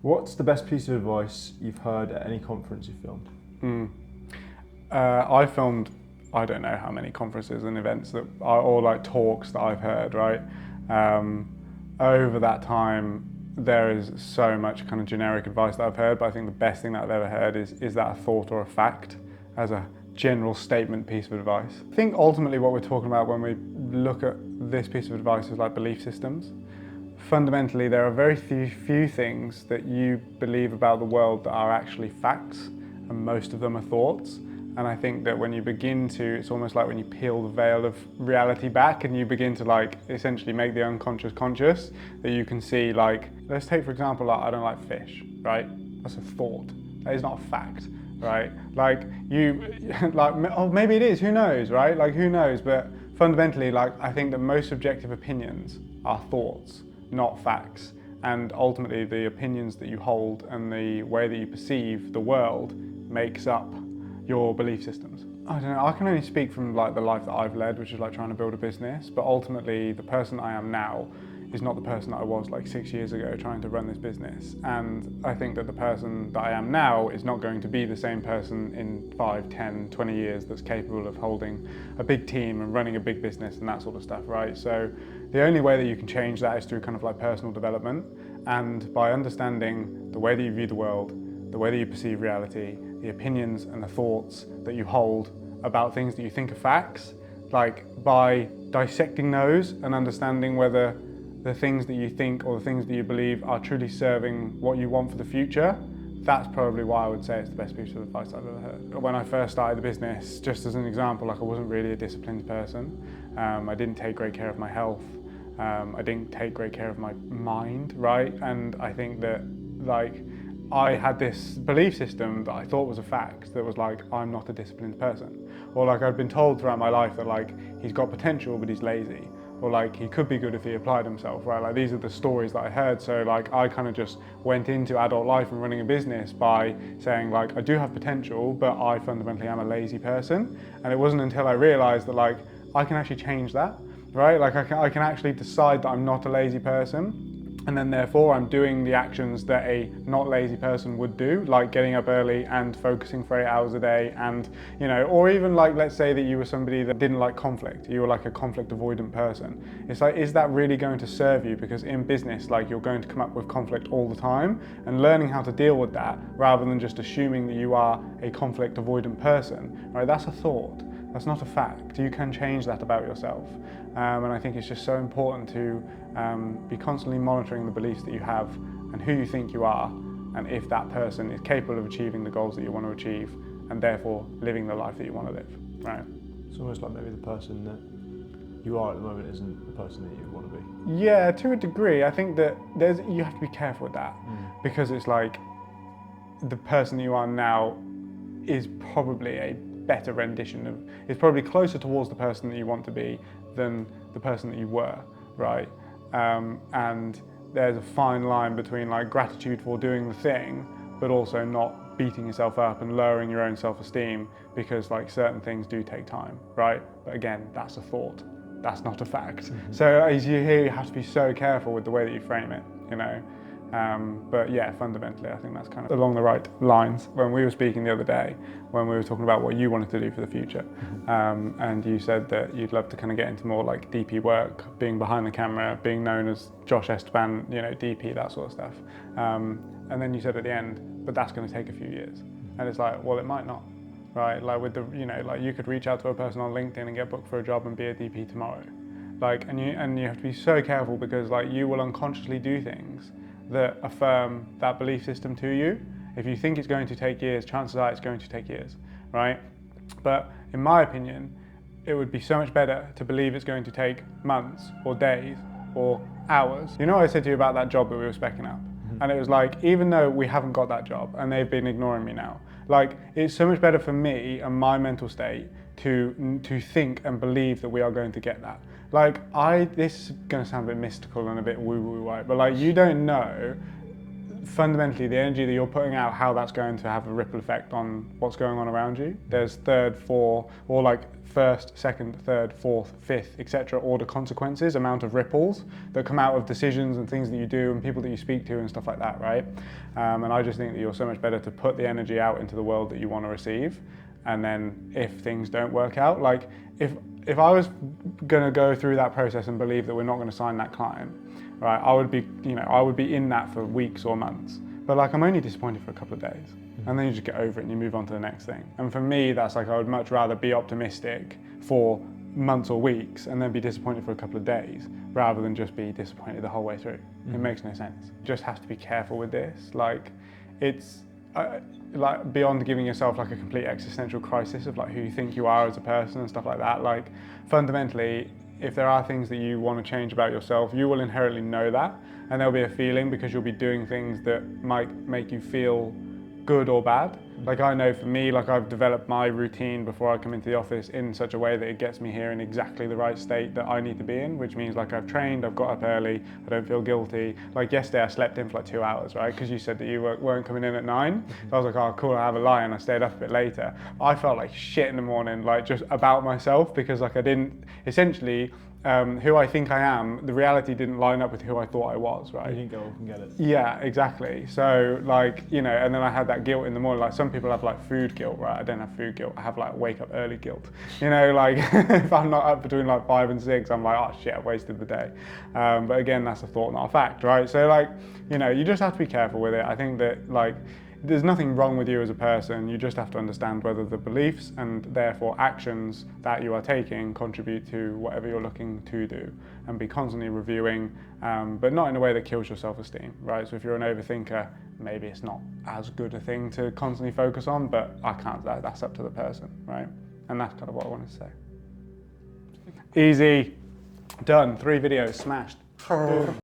What's the best piece of advice you've heard at any conference you've filmed? I filmed, I don't know how many conferences and events that are all like talks that I've heard, right? Over that time, there is so much kind of generic advice that I've heard, but I think the best thing that I've ever heard is that a thought or a fact as a general statement piece of advice. I think ultimately what we're talking about when we look at this piece of advice is like belief systems. Fundamentally, there are very few things that you believe about the world that are actually facts, and most of them are thoughts. And I think that when you begin to, it's almost like when you peel the veil of reality back and you begin to like essentially make the unconscious conscious, that you can see like, let's take for example, like I don't like fish, right? That's a thought, that is not a fact, right? Like you, like, oh maybe it is, who knows, right? Like who knows, but fundamentally like I think that most subjective opinions are thoughts, not facts. And ultimately the opinions that you hold and the way that you perceive the world makes up your belief systems. I don't know, I can only speak from like the life that I've led, which is like trying to build a business, but ultimately the person I am now is not the person that I was like 6 years ago trying to run this business. And I think that the person that I am now is not going to be the same person in 5, 10, 20 years that's capable of holding a big team and running a big business and that sort of stuff, right? So the only way that you can change that is through kind of like personal development, and by understanding the way that you view the world, the way that you perceive reality, the opinions and the thoughts that you hold about things that you think are facts, like by dissecting those and understanding whether the things that you think or the things that you believe are truly serving what you want for the future, that's probably why I would say it's the best piece of advice I've ever heard. When I first started the business, just as an example, like I wasn't really a disciplined person. I didn't take great care of my health. I didn't take great care of my mind, right? And I think that like I had this belief system that I thought was a fact that was like, I'm not a disciplined person. Or like I'd been told throughout my life that like he's got potential but he's lazy. Or like he could be good if he applied himself, right? Like these are the stories that I heard. So like I kind of just went into adult life and running a business by saying like I do have potential, but I fundamentally am a lazy person. And it wasn't until I realized that like I can actually change that, right? Like I can actually decide that I'm not a lazy person. And then therefore I'm doing the actions that a not lazy person would do, like getting up early and focusing for 8 hours a day, and you know, or even like let's say that you were somebody that didn't like conflict, you were like a conflict avoidant person. It's like, is that really going to serve you? Because in business, like you're going to come up with conflict all the time, and learning how to deal with that rather than just assuming that you are a conflict avoidant person, right? That's a thought. That's not a fact. You can change that about yourself. And I think it's just so important to be constantly monitoring the beliefs that you have and who you think you are, and if that person is capable of achieving the goals that you want to achieve, and therefore living the life that you want to live, right? It's almost like maybe the person that you are at the moment isn't the person that you want to be. Yeah, to a degree. I think that you have to be careful with that, because it's like the person that you are now is probably a better rendition of, is probably closer towards the person that you want to be than the person that you were, right? And there's a fine line between like gratitude for doing the thing, but also not beating yourself up and lowering your own self-esteem, because like certain things do take time, right? But again, that's a thought, that's not a fact. So as you hear, you have to be so careful with the way that you frame it, you know? But yeah, fundamentally, I think that's kind of along the right lines. When we were speaking the other day, when we were talking about what you wanted to do for the future, and you said that you'd love to kind of get into more like DP work, being behind the camera, being known as Josh Esteban, you know, DP, that sort of stuff. And then you said at the end, but that's going to take a few years. And it's like, well, it might not, right? Like with the, you know, like you could reach out to a person on LinkedIn and get booked for a job and be a DP tomorrow. Like, and you have to be so careful, because like you will unconsciously do things that affirm that belief system to you. If you think it's going to take years, chances are it's going to take years, right? But in my opinion, it would be so much better to believe it's going to take months or days or hours. You know what I said to you about that job that we were speccing up? And it was like, even though we haven't got that job and they've been ignoring me now, like it's so much better for me and my mental state to think and believe that we are going to get that. Like this is going to sound a bit mystical and a bit woo-woo, right? But like you don't know fundamentally the energy that you're putting out, how that's going to have a ripple effect on what's going on around you. There's third, fourth, or like first, second, third, fourth, fifth, etc. order consequences, amount of ripples that come out of decisions and things that you do and people that you speak to and stuff like that, right? And I just think that you're so much better to put the energy out into the world that you want to receive. And then if things don't work out, like if I was going to go through that process and believe that we're not going to sign that client, right, I would be in that for weeks or months. But like, I'm only disappointed for a couple of days, and then you just get over it and you move on to the next thing. And for me, that's like, I would much rather be optimistic for months or weeks and then be disappointed for a couple of days, rather than just be disappointed the whole way through. It makes no sense. You just have to be careful with this. Like, it's like beyond giving yourself like a complete existential crisis of like who you think you are as a person and stuff like that. Like, fundamentally, if there are things that you want to change about yourself, you will inherently know that, and there'll be a feeling because you'll be doing things that might make you feel good or bad. Like, I know for me, like, I've developed my routine before I come into the office in such a way that it gets me here in exactly the right state that I need to be in, which means like I've trained, I've got up early, I don't feel guilty. Like yesterday I slept in for like 2 hours, right? Because you said that you weren't coming in at 9. So I was like, oh cool, I have a lie, and I stayed up a bit later. I felt like shit in the morning, like just about myself, because like I didn't, essentially, who I think I am, the reality didn't line up with who I thought I was, right? You didn't go up and get it. Yeah, exactly. So like, you know, and then I had that guilt in the morning. Like, some people have like food guilt, right? I don't have food guilt. I have like wake up early guilt. You know, like if I'm not up between like 5 and 6, I'm like, oh shit, I've wasted the day. But again, that's a thought, not a fact, right? So like, you know, you just have to be careful with it. I think that like, there's nothing wrong with you as a person. You just have to understand whether the beliefs and therefore actions that you are taking contribute to whatever you're looking to do, and be constantly reviewing, but not in a way that kills your self-esteem, right? So if you're an overthinker, maybe it's not as good a thing to constantly focus on, but that's up to the person, right? And that's kind of what I wanted to say. Easy, done, 3 videos, smashed. Boom.